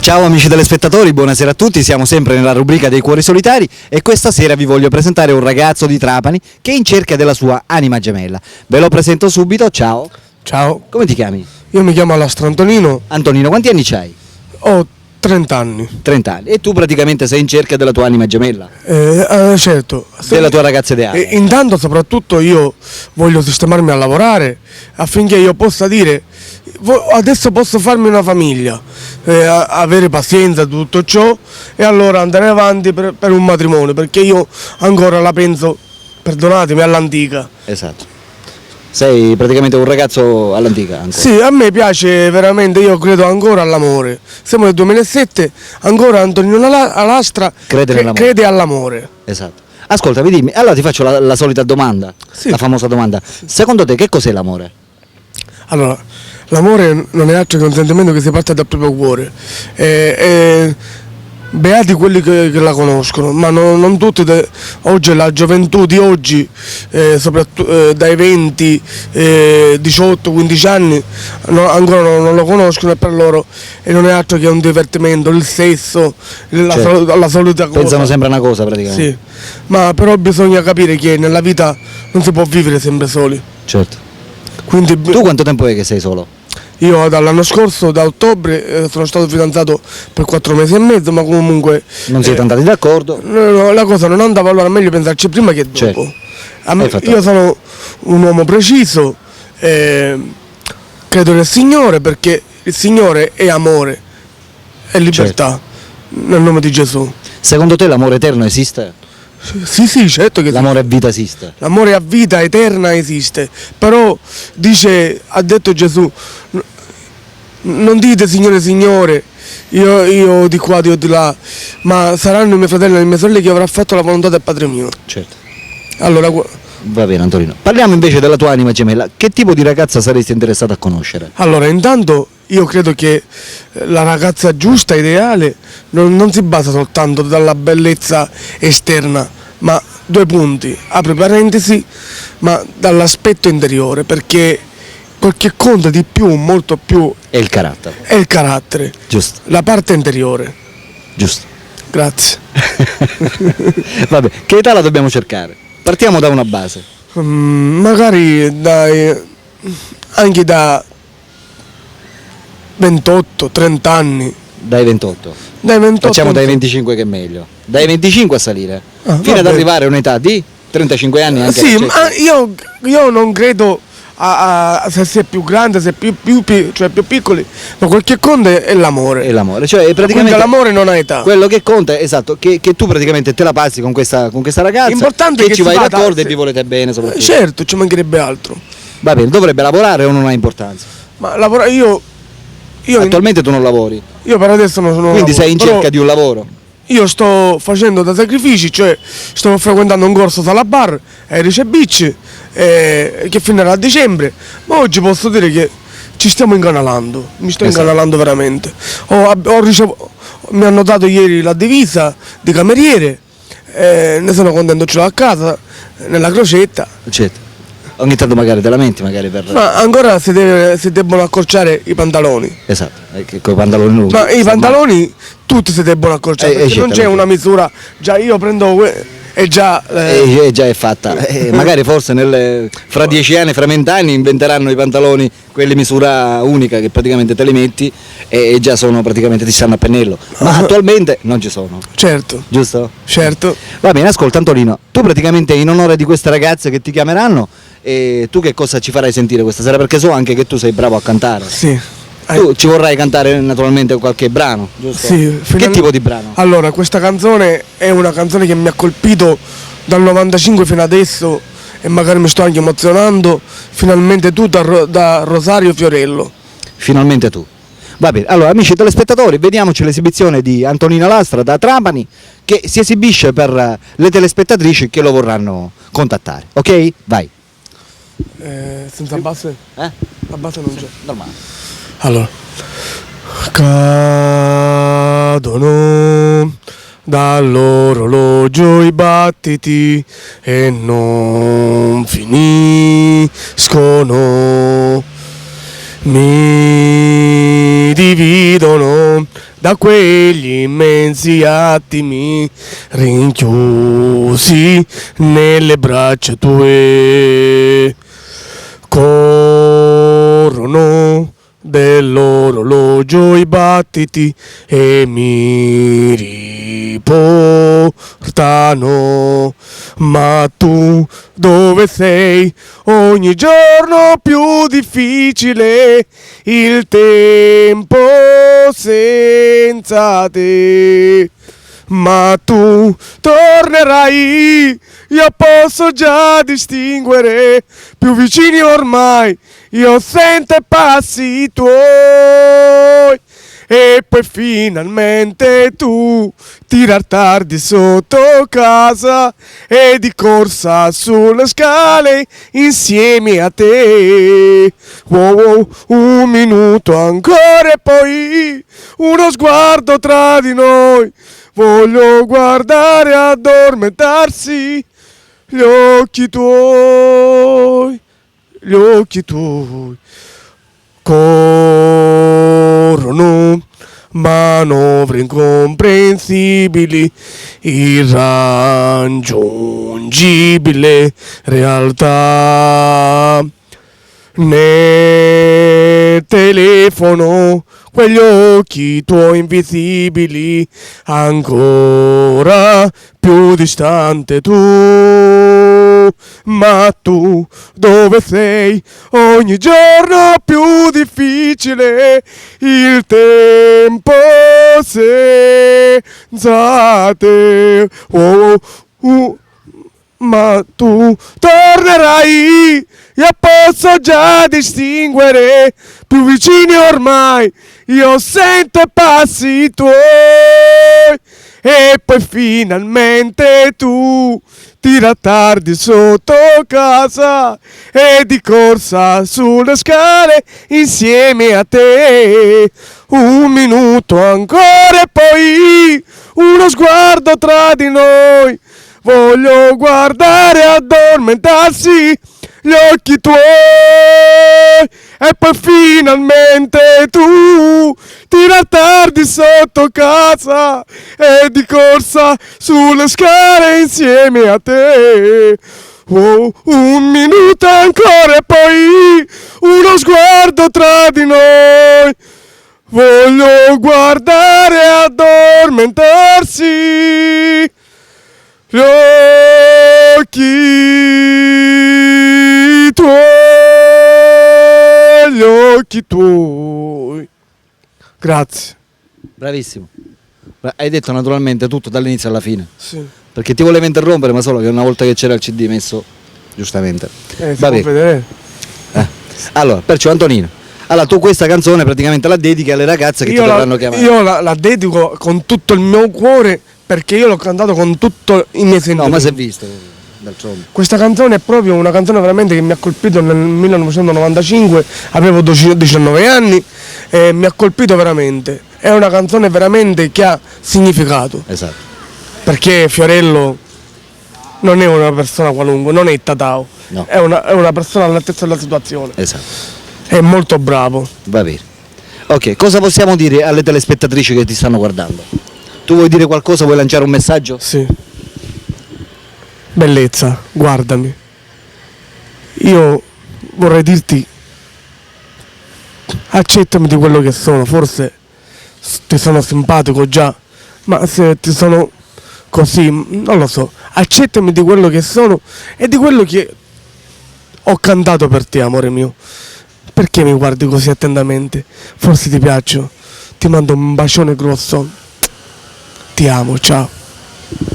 Ciao amici telespettatori, buonasera a tutti, siamo sempre nella rubrica dei cuori solitari e questa sera vi voglio presentare un ragazzo di Trapani che è in cerca della sua anima gemella. Ve lo presento subito, ciao. Ciao, Come ti chiami? io mi chiamo Alastro Antonino, Antonino, quanti anni hai? ho 30 anni. 30 anni. E tu praticamente sei in cerca della tua anima gemella? Certo. Della tua ragazza ideale? Intanto soprattutto io voglio sistemarmi a lavorare affinché io possa dire adesso posso farmi una famiglia, avere pazienza di tutto ciò e allora andare avanti per un matrimonio, perché io ancora la penso, perdonatemi, all'antica. Esatto. Sei praticamente un ragazzo all'antica ancora. Sì, a me piace veramente, io credo ancora all'amore. Siamo nel 2007, ancora Antonino Alastra crede all'amore. Esatto. Ascoltami, dimmi, allora ti faccio la solita domanda, Sì. la famosa domanda. Secondo te che cos'è l'amore? Allora, l'amore non è altro che un sentimento che si parte dal proprio cuore. Beati quelli che la conoscono, ma non tutti. Oggi la gioventù di oggi, soprattutto dai 20, 18, 15 anni, ancora non lo conoscono e per loro non è altro che un divertimento, il sesso, la solita cosa. Pensano sempre a una cosa praticamente. Sì, ma però bisogna capire che nella vita non si può vivere sempre soli. Certo. Quindi Tu quanto tempo è che sei solo? io dall'anno scorso, da ottobre, sono stato fidanzato per 4 mesi e mezzo, ma comunque Non siete andati d'accordo? no, la cosa non andava, allora meglio pensarci prima che dopo. Certo. Io sono un uomo preciso, credo nel Signore, perché il Signore è amore, è libertà, nel nome di Gesù. Secondo te l'amore eterno esiste? Sì, certo che L'amore a vita esiste? l'amore a vita eterna esiste, però ha detto Gesù, non dite Signore, Signore, io di qua, io di là, ma saranno i miei fratelli e le mie sorelle che avrà fatto la volontà del Padre mio. Certo. Allora, Va bene Antonino. Parliamo invece della tua anima gemella. Che tipo di ragazza saresti interessato a conoscere? intanto io credo che la ragazza giusta, ideale, non si basa soltanto dalla bellezza esterna, ma due punti, apri parentesi, ma dall'aspetto interiore, perché quel che conta di più, molto più, È il carattere. è il carattere, Giusto, la parte interiore. giusto. Grazie. Vabbè, che età la dobbiamo cercare? Partiamo da una base. Magari anche da 28-30 anni. Dai 28. Dai 28 Facciamo dai 25 che è meglio. Dai 25 a salire. Fino ad vabbè. arrivare a un'età di 35 anni anche. Sì, certo. ma io non credo se si è più grande, se è più piccoli, ma quel che conta è l'amore. È l'amore. Cioè praticamente Quindi l'amore non ha età. quello che conta è esatto, che tu praticamente te la passi con questa ragazza. L'importante è che che ci si vai vada- d'accordo e sì. vi volete bene soprattutto. Certo, ci mancherebbe altro. Va bene, dovrebbe lavorare o non ha importanza? Ma io Attualmente tu non lavori, per adesso non sono. quindi sei in però cerca di un lavoro. Io sto facendo da sacrifici, cioè sto frequentando un corso sala bar a Rice Beach che finirà a dicembre, ma oggi posso dire che ci stiamo incanalando, mi sto Esatto. incanalando veramente. Mi hanno dato ieri la divisa di cameriere, ne sono contento, ce l'ho a casa, nella crocetta, Certo. Ogni tanto magari te lamenti, magari per. ma ancora si debbono accorciare i pantaloni. Esatto, con i pantaloni lunghi. Ma i pantaloni tutti si debbono accorciare, perché non c'è certamente. una misura, già io prendo e già Già è fatta. Magari forse fra 10 anni, fra 20 anni inventeranno i pantaloni, quelli misura unica che praticamente te li metti e già sono praticamente ti stanno a pennello. Ma attualmente non ci sono. certo, Giusto? certo. Va bene, ascolta Antonino, tu praticamente in onore di queste ragazze che ti chiameranno, tu che cosa ci farai sentire questa sera? Perché so anche che tu sei bravo a cantare. Sì. Tu ci vorrai cantare naturalmente qualche brano, giusto? Sì, Che tipo di brano? Allora, questa canzone è una canzone che mi ha colpito dal 95 fino adesso e magari mi sto anche emozionando. Finalmente tu da Rosario Fiorello. Finalmente tu. Va bene, allora amici telespettatori, vediamoci l'esibizione di Antonino Lastra da Trapani che si esibisce per le telespettatrici che lo vorranno contattare. Ok? Vai. Senza base? Eh? La base non c'è. Normale. Allora. Cadono dall'orologio i battiti e non finiscono. Mi dividono da quegli immensi attimi rinchiusi nelle braccia tue. Corrono dell'orologio i battiti e mi riportano. Ma tu dove sei? Ogni giorno più difficile il tempo senza te. Ma tu tornerai, io posso già distinguere, più vicini ormai, io sento i passi tuoi. E poi finalmente tu tirar tardi sotto casa e di corsa sulle scale insieme a te. Wow, wow, un minuto ancora e poi uno sguardo tra di noi. Voglio guardare addormentarsi gli occhi tuoi, gli occhi tuoi. Corrono manovre incomprensibili, irraggiungibile realtà. Nel telefono quegli occhi tuoi invisibili, ancora più distante tu. Ma tu dove sei? Ogni giorno più difficile il tempo senza te. Ma tu tornerai, io posso già distinguere, più vicini ormai, io sento i passi tuoi. E poi finalmente tu tira tardi sotto casa e di corsa sulle scale insieme a te. Un minuto ancora e poi uno sguardo tra di noi. Voglio guardare addormentarsi gli occhi tuoi. E poi finalmente tu tira tardi sotto casa e di corsa sulle scale insieme a te. Oh, un minuto ancora e poi uno sguardo tra di noi. Voglio guardare addormentarsi gli occhi tuoi, gli occhi tuoi. Grazie. Bravissimo. Hai detto naturalmente tutto dall'inizio alla fine. Sì. Perché ti volevo interrompere, ma solo che una volta che c'era il CD messo giustamente. Si può Vabbè. vedere. Allora, perciò Antonino, allora tu questa canzone praticamente la dedichi alle ragazze che ti dovranno chiamare. Io la dedico con tutto il mio cuore, perché io l'ho cantato con tutto i miei sentimenti. No, ma si è visto d'altronde. Questa canzone è proprio una canzone veramente che mi ha colpito nel 1995, avevo 19 anni e mi ha colpito veramente. È una canzone veramente che ha significato, Esatto. perché Fiorello non è una persona qualunque, non è Tatao, No. è una persona all'altezza della situazione, Esatto. è molto bravo. Va bene. Ok, cosa possiamo dire alle telespettatrici che ti stanno guardando? Tu vuoi dire qualcosa, vuoi lanciare un messaggio? Sì. Bellezza, guardami. Io vorrei dirti, accettami di quello che sono, forse ti sono simpatico già, ma se ti sono così, non lo so, accettami di quello che sono e di quello che ho cantato per te, amore mio. Perché mi guardi così attentamente? Forse ti piaccio. Ti mando un bacione grosso. Ti amo, ciao.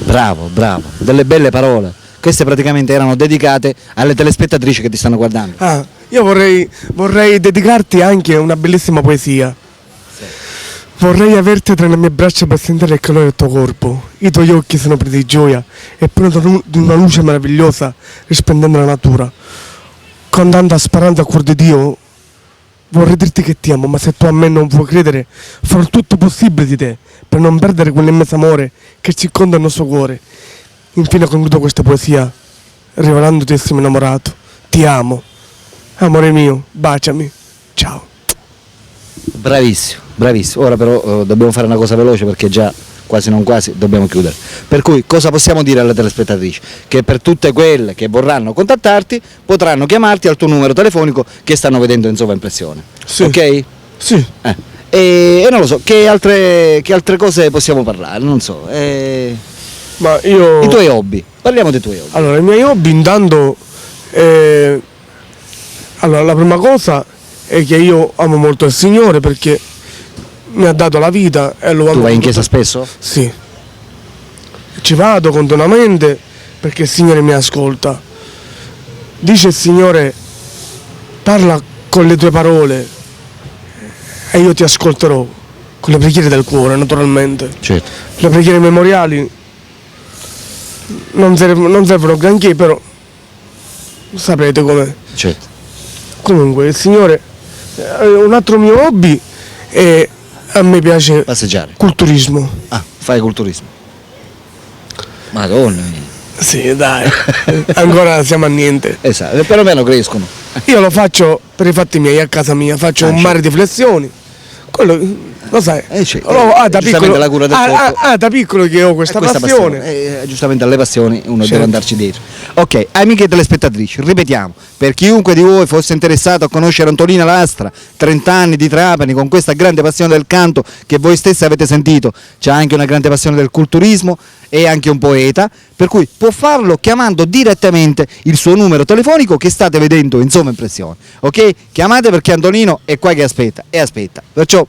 Bravo, bravo, delle belle parole. Queste praticamente erano dedicate alle telespettatrici che ti stanno guardando. Ah, io vorrei dedicarti anche una bellissima poesia. Vorrei averti tra le mie braccia per sentire il calore del tuo corpo. I tuoi occhi sono pieni di gioia e pieni di una luce meravigliosa risplendente la natura. Con tanta speranza a cuore di Dio, vorrei dirti che ti amo, ma se tu a me non vuoi credere, farò tutto possibile di te per non perdere quell'immenso amore che circonda il nostro cuore. Infine concludo questa poesia rivelandoti essere innamorato. Ti amo. Amore mio, baciami. Ciao. Bravissimo, bravissimo. Ora però dobbiamo fare una cosa veloce perché già quasi non quasi dobbiamo chiudere. Per cui cosa possiamo dire alle telespettatrici? Che per tutte quelle che vorranno contattarti potranno chiamarti al tuo numero telefonico che stanno vedendo in sovraimpressione. Sì. Ok? Sì. E non lo so, che altre cose possiamo parlare? Non so. Ma io... I tuoi hobby. Parliamo dei tuoi hobby. Allora, i miei hobby intanto... allora, la prima cosa è che io amo molto il Signore perché mi ha dato la vita e lo amo. Tu vai in tutto. chiesa spesso? Sì. Ci vado continuamente perché il Signore mi ascolta. Dice il Signore, parla con le tue parole e io ti ascolterò. Con le preghiere del cuore, naturalmente. Certo. Le preghiere memoriali non servono granché, però sapete com'è. Certo. Comunque il Signore, un altro mio hobby è, a me piace Passeggiare. culturismo. Ah, fai culturismo. Madonna mia. Sì, dai, ancora siamo a niente. Esatto, perlomeno crescono. Io lo faccio per i fatti miei, a casa mia, faccio un mare di flessioni. Quello, lo sai, Certo. da Giustamente piccolo, la cura del corpo. da piccolo che ho questa passione. Giustamente alle passioni uno Certo. deve andarci dietro. Ok, amiche telespettatrici, ripetiamo, per chiunque di voi fosse interessato a conoscere Antonina Lastra, 30 anni di Trapani, con questa grande passione del canto che voi stessi avete sentito, c'è anche una grande passione del culturismo, è anche un poeta, per cui può farlo chiamando direttamente il suo numero telefonico che state vedendo in sovraimpressione. Ok? Chiamate perché Antonino è qua che aspetta e aspetta. Perciò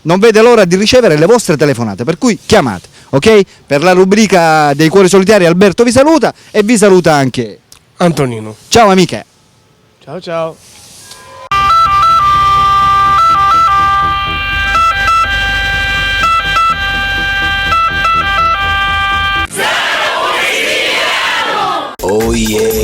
non vede l'ora di ricevere le vostre telefonate, per cui chiamate, ok? Per la rubrica dei cuori solitari Alberto vi saluta e vi saluta anche Antonino. ciao amiche. Ciao ciao. Oh yeah.